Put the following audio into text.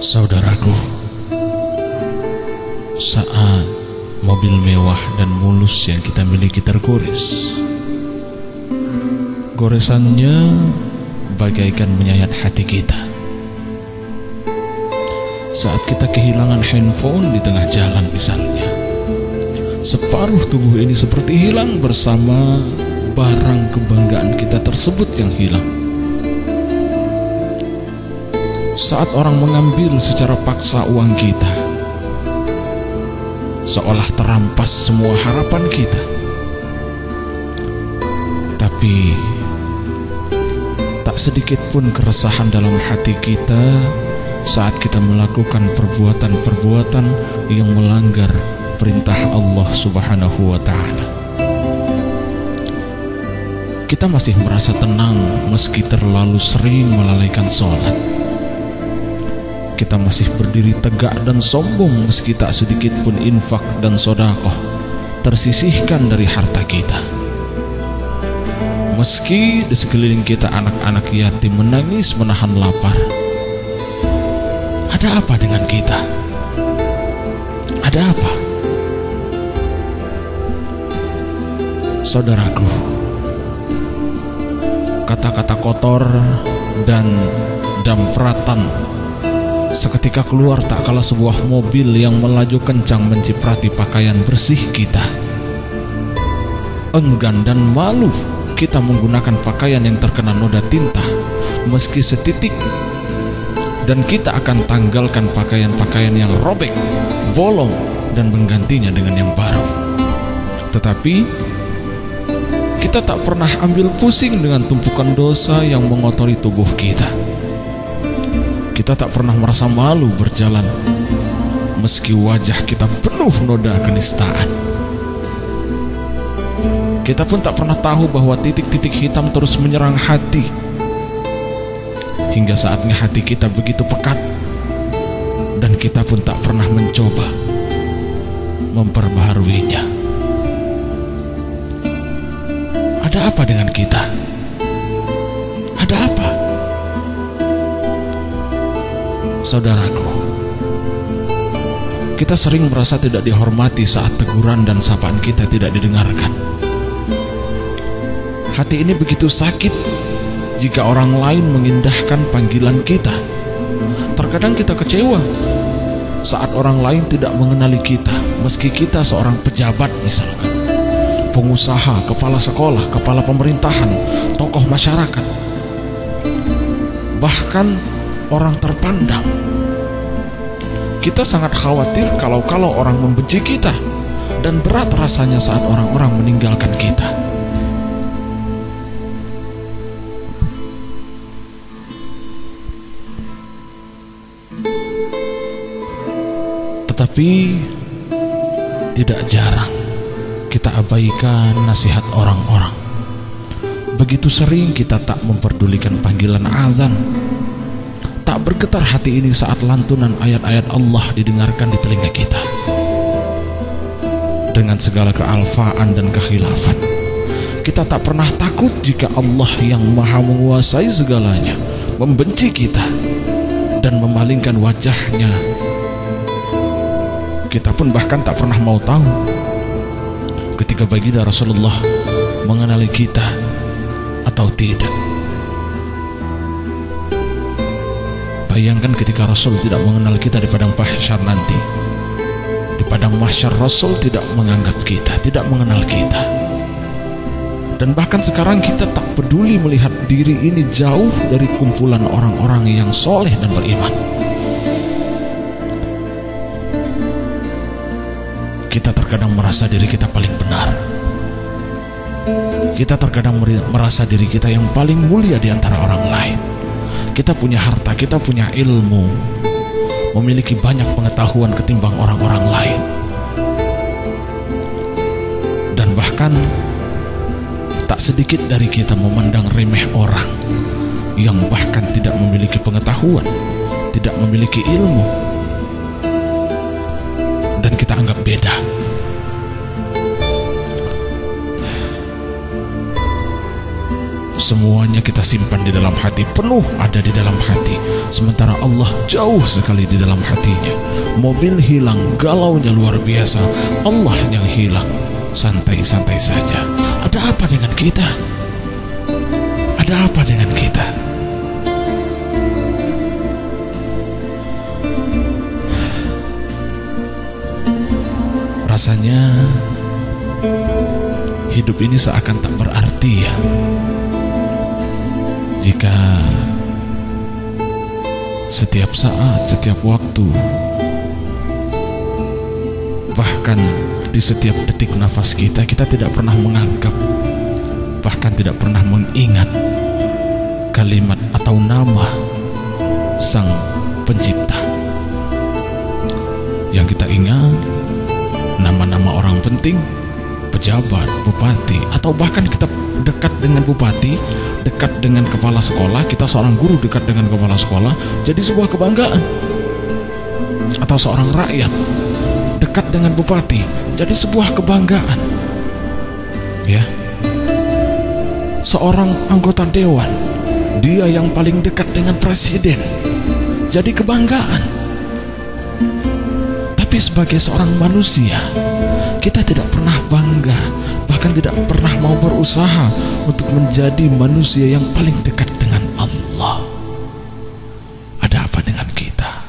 Saudaraku, saat mobil mewah dan mulus yang kita miliki tergores, goresannya bagaikan menyayat hati kita. Saat kita kehilangan handphone di tengah jalan misalnya, separuh tubuh ini seperti hilang bersama barang kebanggaan kita tersebut yang hilang. Saat orang mengambil secara paksa uang kita, seolah terampas semua harapan kita. Tapi tak sedikit pun keresahan dalam hati kita saat kita melakukan perbuatan-perbuatan yang melanggar perintah Allah Subhanahu wa Ta'ala. Kita masih merasa tenang meski terlalu sering melalaikan sholat. Kita masih berdiri tegak dan sombong meski tak sedikit pun infak dan sedekah tersisihkan dari harta kita. Meski di sekeliling kita anak-anak yatim menangis menahan lapar. Ada apa dengan kita? Ada apa? Saudaraku, kata-kata kotor dan dampratan seketika keluar tak kala sebuah mobil yang melaju kencang menciprati pakaian bersih kita. Enggan dan malu kita menggunakan pakaian yang terkena noda tinta meski setitik, dan kita akan tanggalkan pakaian-pakaian yang robek, bolong, dan menggantinya dengan yang baru. Tetapi kita tak pernah ambil pusing dengan tumpukan dosa yang mengotori tubuh kita. Kita tak pernah merasa malu berjalan meski wajah kita penuh noda kenistaan. Kita pun tak pernah tahu bahwa titik-titik hitam terus menyerang hati, hingga saatnya hati kita begitu pekat, dan kita pun tak pernah mencoba memperbaharuinya. Ada apa dengan kita? Ada apa? Saudaraku, kita sering merasa tidak dihormati saat teguran dan sapaan kita tidak didengarkan. Hati ini begitu sakit jika orang lain mengindahkan panggilan kita. Terkadang kita kecewa saat orang lain tidak mengenali kita, meski kita seorang pejabat misalkan, pengusaha, kepala sekolah, kepala pemerintahan, tokoh masyarakat, bahkan orang terpandang. Kita sangat khawatir kalau orang membenci kita, dan berat rasanya saat orang-orang meninggalkan kita. Tetapi tidak jarang kita abaikan nasihat orang-orang. Begitu sering kita tak memperdulikan panggilan azan. Tak bergetar hati ini saat lantunan ayat-ayat Allah didengarkan di telinga kita. Dengan segala kealfaan dan kekhilafan, kita tak pernah takut jika Allah yang maha menguasai segalanya membenci kita dan memalingkan wajahnya. Kita pun bahkan tak pernah mau tahu ketika baginda Rasulullah mengenali kita atau tidak. Bayangkan ketika Rasul tidak mengenal kita di padang mahsyar nanti. Di padang mahsyar Rasul tidak menganggap kita, tidak mengenal kita. Dan bahkan sekarang kita tak peduli melihat diri ini jauh dari kumpulan orang-orang yang soleh dan beriman. Kita terkadang merasa diri kita paling benar. Kita terkadang merasa diri kita yang paling mulia di antara orang lain. Kita punya harta, kita punya ilmu, memiliki banyak pengetahuan ketimbang orang-orang lain. Dan bahkan tak sedikit dari kita memandang remeh orang yang bahkan tidak memiliki pengetahuan, tidak memiliki ilmu, dan kita anggap beda. semuanya kita simpan di dalam hati, penuh ada di dalam hati, sementara Allah jauh sekali di dalam hatinya. Mobil hilang, galaunya luar biasa, Allah yang hilang, santai-santai saja. Ada apa dengan kita? Ada apa dengan kita? Rasanya hidup ini seakan tak berarti ya, jika setiap saat, setiap waktu, bahkan di setiap detik nafas kita tidak pernah menganggap, bahkan tidak pernah mengingat kalimat atau nama Sang Pencipta. Yang kita ingat nama-nama orang penting, pejabat, bupati, atau bahkan kita dekat dengan bupati, dekat dengan kepala sekolah, kita seorang guru dekat dengan kepala sekolah, jadi sebuah kebanggaan. Atau seorang rakyat dekat dengan bupati, jadi sebuah kebanggaan. Ya. Seorang anggota dewan, dia yang paling dekat dengan presiden, jadi kebanggaan. Tapi sebagai seorang manusia, kita tidak pernah bangga, bahkan tidak pernah mau berusaha untuk menjadi manusia yang paling dekat dengan Allah. Ada apa dengan kita?